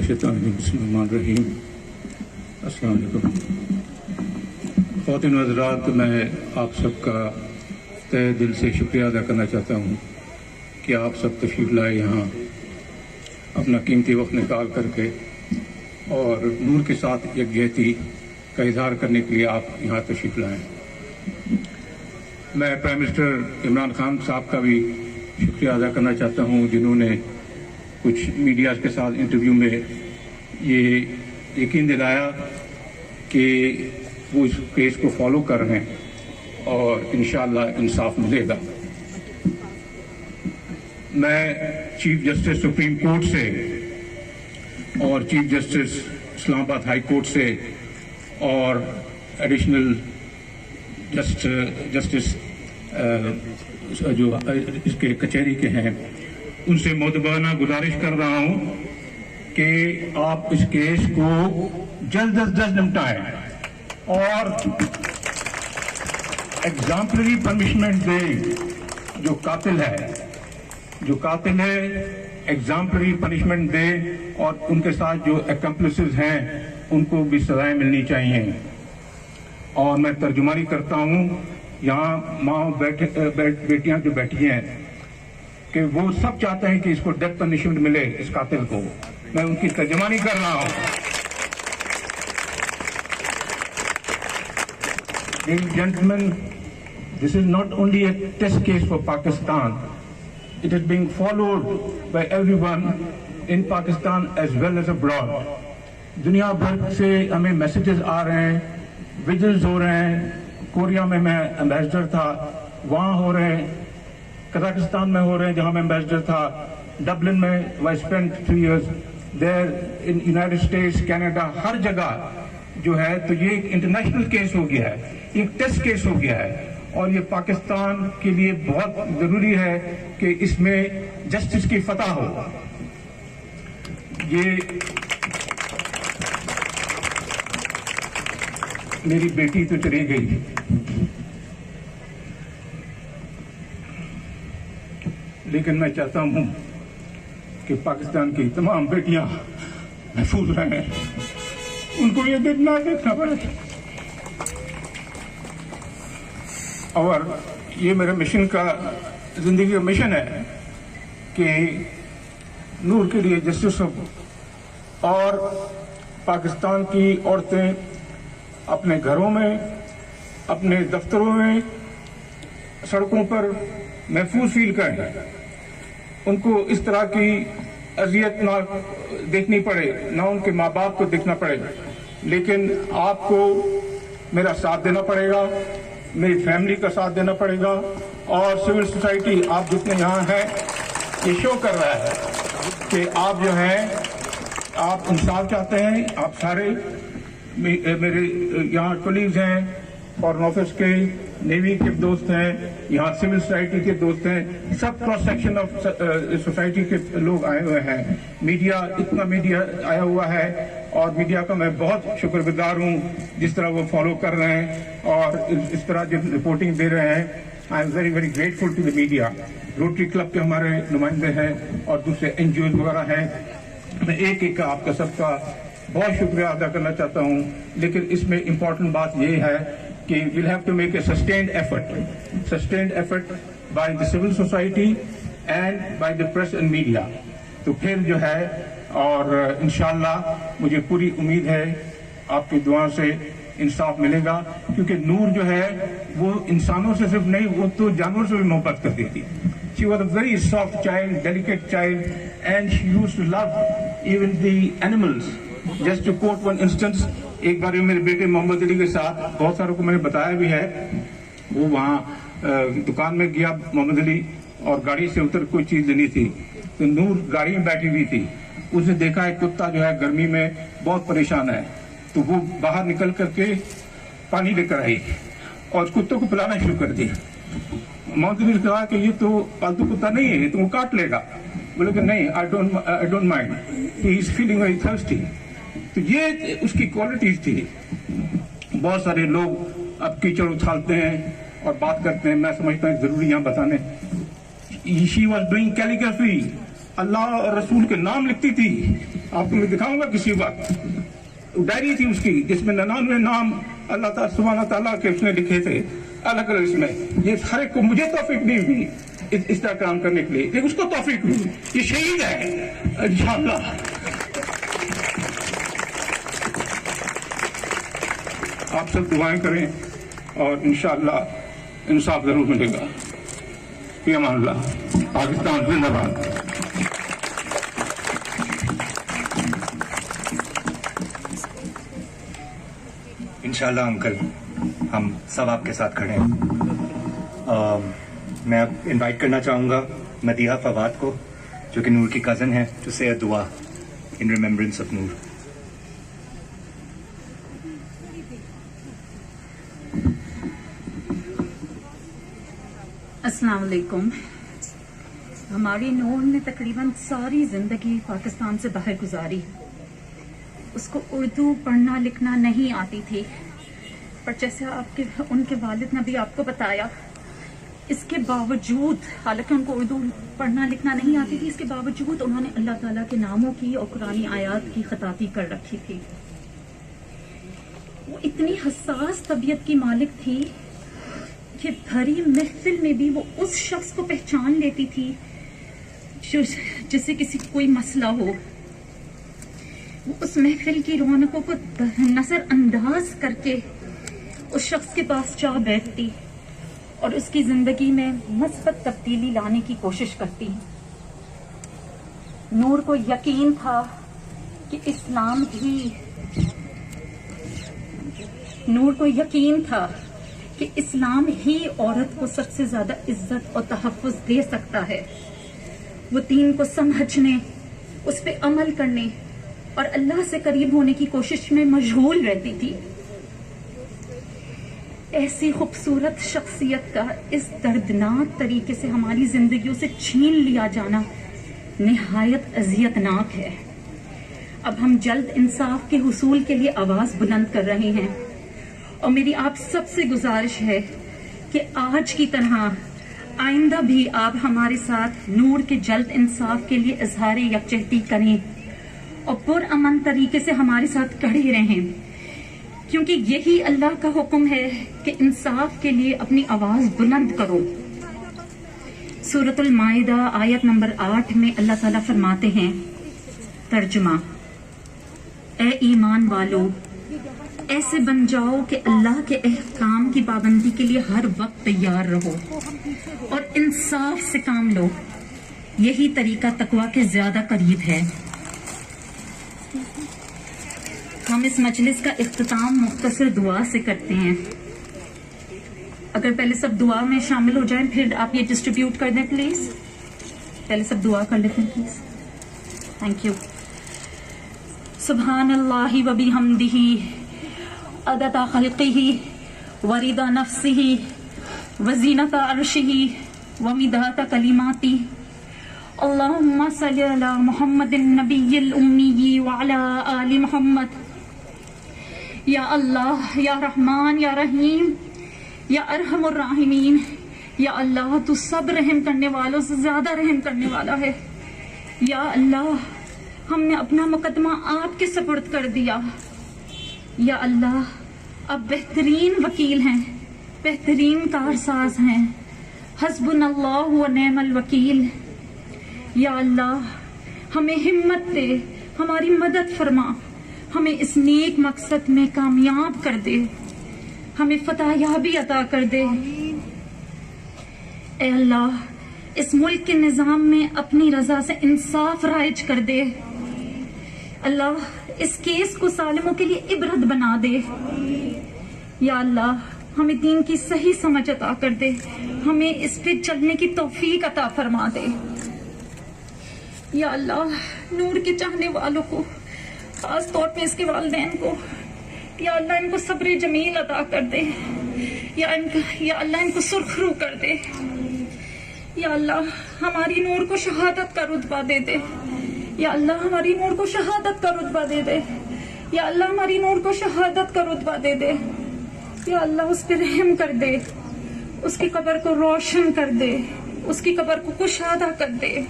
बिस्मिल्लाहिर्रहमानिर्रहीम। अस्सलाम वालेकुम। ख़वातीन व हज़रात, मैं आप सबका तहे दिल से शुक्रिया अदा करना चाहता हूँ कि आप सब तशरीफ़ लाए यहाँ अपना कीमती वक्त निकाल करके और नूर के साथ यकजहती का इजहार करने के लिए आप यहाँ तशरीफ़ लाएँ। मैं प्राइम मिनिस्टर इमरान खान साहब का भी शुक्रिया अदा करना चाहता हूँ, जिन्होंने कुछ मीडिया के साथ इंटरव्यू में ये यकीन दिलाया कि वो इस केस को फॉलो कर रहे हैं और इंशाअल्लाह इंसाफ मिलेगा। मैं चीफ जस्टिस सुप्रीम कोर्ट से और chief justice Islamabad high court से और एडिशनल जस्टिस जो इसके कचहरी के हैं, उनसे मुतबाना गुजारिश कर रहा हूं कि आप इस केस को जल्द अज जल्द निपटाएं और एग्जाम्पलरी पनिशमेंट दें। जो कातिल है एग्जाम्पलरी पनिशमेंट दें और उनके साथ जो एक्म्प्लिसेस हैं उनको भी सजाएं मिलनी चाहिए। और मैं तर्जुमानी करता हूं, यहाँ माँ बेटियां जो बैठी हैं कि वो सब चाहते हैं कि इसको डेथ पनिशमेंट मिले, इस कातिल को। मैं उनकी तर्जुमानी कर रहा हूं। Ladies and gentlemen, this is not only a test case for Pakistan, it is being followed by everyone in Pakistan as well as abroad. दुनिया भर से हमें मैसेजेस आ रहे हैं, विजिल्स हो रहे हैं। कोरिया में मैं एम्बेसडर था, वहाँ हो रहे हैं। कजाकिस्तान में हो रहे हैं जहाँ मैं एम्बेसडर था। डबलिन में I spent 3 years there, in United States, Canada, हर जगह जो है। तो ये एक इंटरनेशनल केस हो गया है, एक टेस्ट केस हो गया है और ये पाकिस्तान के लिए बहुत जरूरी है कि इसमें जस्टिस की फतह हो। ये मेरी बेटी तो चली गई, लेकिन मैं चाहता हूं कि पाकिस्तान की तमाम बेटियां महफूज रहें, उनको ये दिन ना देखना पड़े। और ये मेरे मिशन का, जिंदगी का मिशन है कि नूर के लिए जस्टिस हो और पाकिस्तान की औरतें अपने घरों में, अपने दफ्तरों में, सड़कों पर महफूज फील करें। उनको इस तरह की अजियत ना देखनी पड़े, ना उनके माँ बाप को देखना पड़े। लेकिन आपको मेरा साथ देना पड़ेगा, मेरी फैमिली का साथ देना पड़ेगा और सिविल सोसाइटी, आप जितने यहाँ हैं, ये शो कर रहा है कि आप जो हैं, आप इंसाफ चाहते हैं। आप सारे मेरे यहाँ कोलीग्स हैं, फॉरेन ऑफिस के, नेवी के दोस्त हैं, यहाँ सिविल सोसाइटी के दोस्त हैं, सब क्रॉस सेक्शन ऑफ सोसाइटी के लोग आए हुए हैं। मीडिया, इतना मीडिया आया हुआ है और मीडिया का मैं बहुत शुक्रगुजार हूँ जिस तरह वो फॉलो कर रहे हैं और इस तरह जो रिपोर्टिंग दे रहे हैं। I am very very grateful to the media. Rotary Club के हमारे नुमाइंदे हैं और दूसरे NGOs वगैरह हैं। मैं एक आपका सबका बहुत शुक्रिया अदा करना चाहता हूँ। लेकिन इसमें इम्पोर्टेंट बात ये है कि we'll have to make a sustained effort by the civil society and by the press and media। तो फिर जो है, और इंशाअल्लाह मुझे पूरी उम्मीद है आपकी दुआ से इंसाफ मिलेगा, क्योंकि नूर जो है वो इंसानों से सिर्फ नहीं, वो तो जानवर से भी मोहब्बत करती थी। She was a very soft child, delicate child, and she used to love even the animals। Just to quote one instance, एक बार मेरे बेटे मोहम्मद अली के साथ, बहुत सारों को मैंने बताया भी है, वो वहाँ दुकान में गया मोहम्मद अली और गाड़ी से उतर कोई चीज लेनी थी, तो नूर गाड़ी में बैठी हुई थी। उसने देखा एक कुत्ता जो है गर्मी में बहुत परेशान है, तो वो बाहर निकल करके पानी लेकर आई और उस कुत्ते को पिलाना शुरू कर दिया। मोहम्मद अली ने कहा कि ये तो पालतू कुत्ता नहीं है, ये तो वो काट लेगा। बोले कि नहीं, I don't mind, he is feeling very thirsty. तो ये उसकी क्वालिटीज थी। बहुत सारे लोग अब कीचड़ उछालते हैं और बात करते हैं, मैं समझता हूँ जरूरी यहाँ बताने। शी वॉज डूइंग कैलीग्राफी, अल्लाह और रसूल के नाम लिखती थी। आपको मैं दिखाऊंगा किसी वक्त। डायरी थी उसकी जिसमें 99 नाम अल्लाह ताला सुब्हान ताला के उसने लिखे थे अलग अलग इसमें। ये हर एक को, मुझे तौफीक नहीं हुई इस तरह काम करने के लिए, लेकिन उसको तौफीक हुई। ये शहीद है इंशाअल्लाह। आप सब दुआएं करें और इंशाअल्लाह इंसाफ जरूर मिलेगा। ये अल्लाह। पाकिस्तान जिंदाबाद। इंशाअल्लाह अंकल, हम सब आपके साथ खड़े हैं। मैं अब इनवाइट करना चाहूँगा मदीहा फवाद को, जो कि नूर की कज़न है, टू से अ दुआ इन रिमेम्बरेंस ऑफ नूर। अस्सलाम वालेकुम। हमारी नूर ने तकरीबन सारी जिंदगी पाकिस्तान से बाहर गुजारी। उसको उर्दू पढ़ना लिखना नहीं आती थी, पर जैसे आपके उनके वालिद ने भी आपको बताया, इसके बावजूद, हालांकि उनको उर्दू पढ़ना लिखना नहीं आती थी, इसके बावजूद उन्होंने अल्लाह ताला के नामों की और कुरानी आयात की खताती कर रखी थी। वो इतनी हसास तबीयत की मालिक थी कि भरी महफिल में भी वो उस शख्स को पहचान लेती थी जो जिसे किसी कोई मसला हो। वो उस महफिल की रौनकों को नजरअंदाज करके उस शख्स के पास जा बैठती और उसकी जिंदगी में मस्बत तब्दीली लाने की कोशिश करती। नूर को यकीन था कि इस्लाम ही औरत को सबसे ज्यादा इज्जत और तहफ़्फ़ुज़ दे सकता है। वो दीन को समझने, उस पे अमल करने और अल्लाह से करीब होने की कोशिश में मशगूल रहती थी। ऐसी खूबसूरत शख्सियत का इस दर्दनाक तरीके से हमारी जिंदगियों से छीन लिया जाना निहायत अज़ियतनाक है। अब हम जल्द इंसाफ के हुसूल के लिए आवाज बुलंद कर रहे हैं और मेरी आप सबसे गुजारिश है कि आज की तरह आइंदा भी आप हमारे साथ नूर के जल्द इंसाफ के लिए इजहार यकजहती करें और पुरअमन तरीके से हमारे साथ खड़े रहें, क्योंकि यही अल्लाह का हुक्म है कि इंसाफ के लिए अपनी आवाज बुलंद करो। सूरतुल माइदा आयत नंबर 8 में अल्लाह ताला फरमाते हैं, तर्जुमा, ए ईमान वालो, ऐसे बन जाओ कि अल्लाह के अहकाम की पाबंदी के लिए हर वक्त तैयार रहो और इंसाफ से काम लो। यही तरीका तकवा के ज्यादा करीब है। हम इस मजलिस का इख्तिताम मुख्तसर दुआ से करते हैं। अगर पहले सब दुआ में शामिल हो जाएं, फिर आप ये डिस्ट्रीब्यूट कर दें प्लीज। पहले सब दुआ कर लेते हैं प्लीज। Thank you. सुब्हानल्लाहि व बिहम्दिही अददा खल्क़िही व रिदा नफ्सिही व ज़ीनता अर्शिही व मिदाता कलिमाती। अल्लाहुम्मा सल्लि अला मुहम्मदिन नबिय्यिल उम्मी व अला आलि मुहम्मद। या अल्लाह, या रहमान, या रहीम, या अरहमुर राहिमीन, या अल्लाह तू सब रहम करने वालों से ज्यादा रहम करने वाला है। या अल्लाह, हमने अपना मुकदमा आपके सुपुर्द कर दिया। या अल्लाह, अब बेहतरीन वकील हैं, बेहतरीन कारसाज हैं। हस्बुनल्लाहु व निअमल वकील। या अल्लाह, हमें हिम्मत दे, हमारी मदद फरमा, हमें इस नेक मकसद में कामयाब कर दे, हमें फतहयाबी अता कर दे। ए अल्लाह, इस मुल्क के निजाम में अपनी रजा से इंसाफ राइज कर दे। अल्लाह, इस केस को सालिमों के लिए इबरत बना दे। या अल्लाह, हमें दीन की सही समझ अता कर दे, हमें इस पे चलने की तौफीक अता फरमा दे। या अल्लाह, नूर के चाहने वालों को, खास तौर पे इसके वालिदैन को, या अल्लाह इनको सब्र जमील अता कर दे। या अल्लाह इनको सुरखरू कर दे। या अल्लाह, हमारी नूर को शहादत का रुतबा दे दे। या अल्लाह, हमारी नूर को शहादत का रुतबा दे दे। या अल्लाह, हमारी नूर को शहादत का रुतबा दे दे। या अल्लाह, उस पर रहम कर दे, उसकी कब्र को रोशन कर दे, उसकी कब्र को कुशादा कर दे।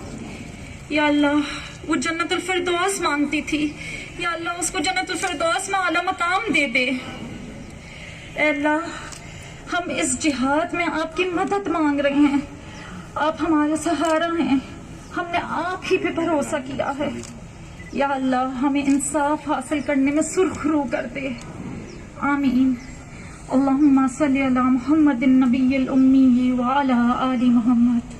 या अल्लाह, وہ جنت الفردوس مانگتی تھی، یا اللہ اس کو جنت الفردوس میں اعلیٰ مقام دے دے۔ اے اللہ ہم اس جہاد میں آپ کی مدد مانگ رہے ہیں، آپ ہمارا سہارا ہیں، ہم نے آپ ہی پہ بھروسہ کیا ہے، یا اللہ ہمیں انصاف حاصل کرنے میں سرخ رو کر دے، آمین۔ اللہم صلی علی محمد النبی الامی وعلی آل محمد۔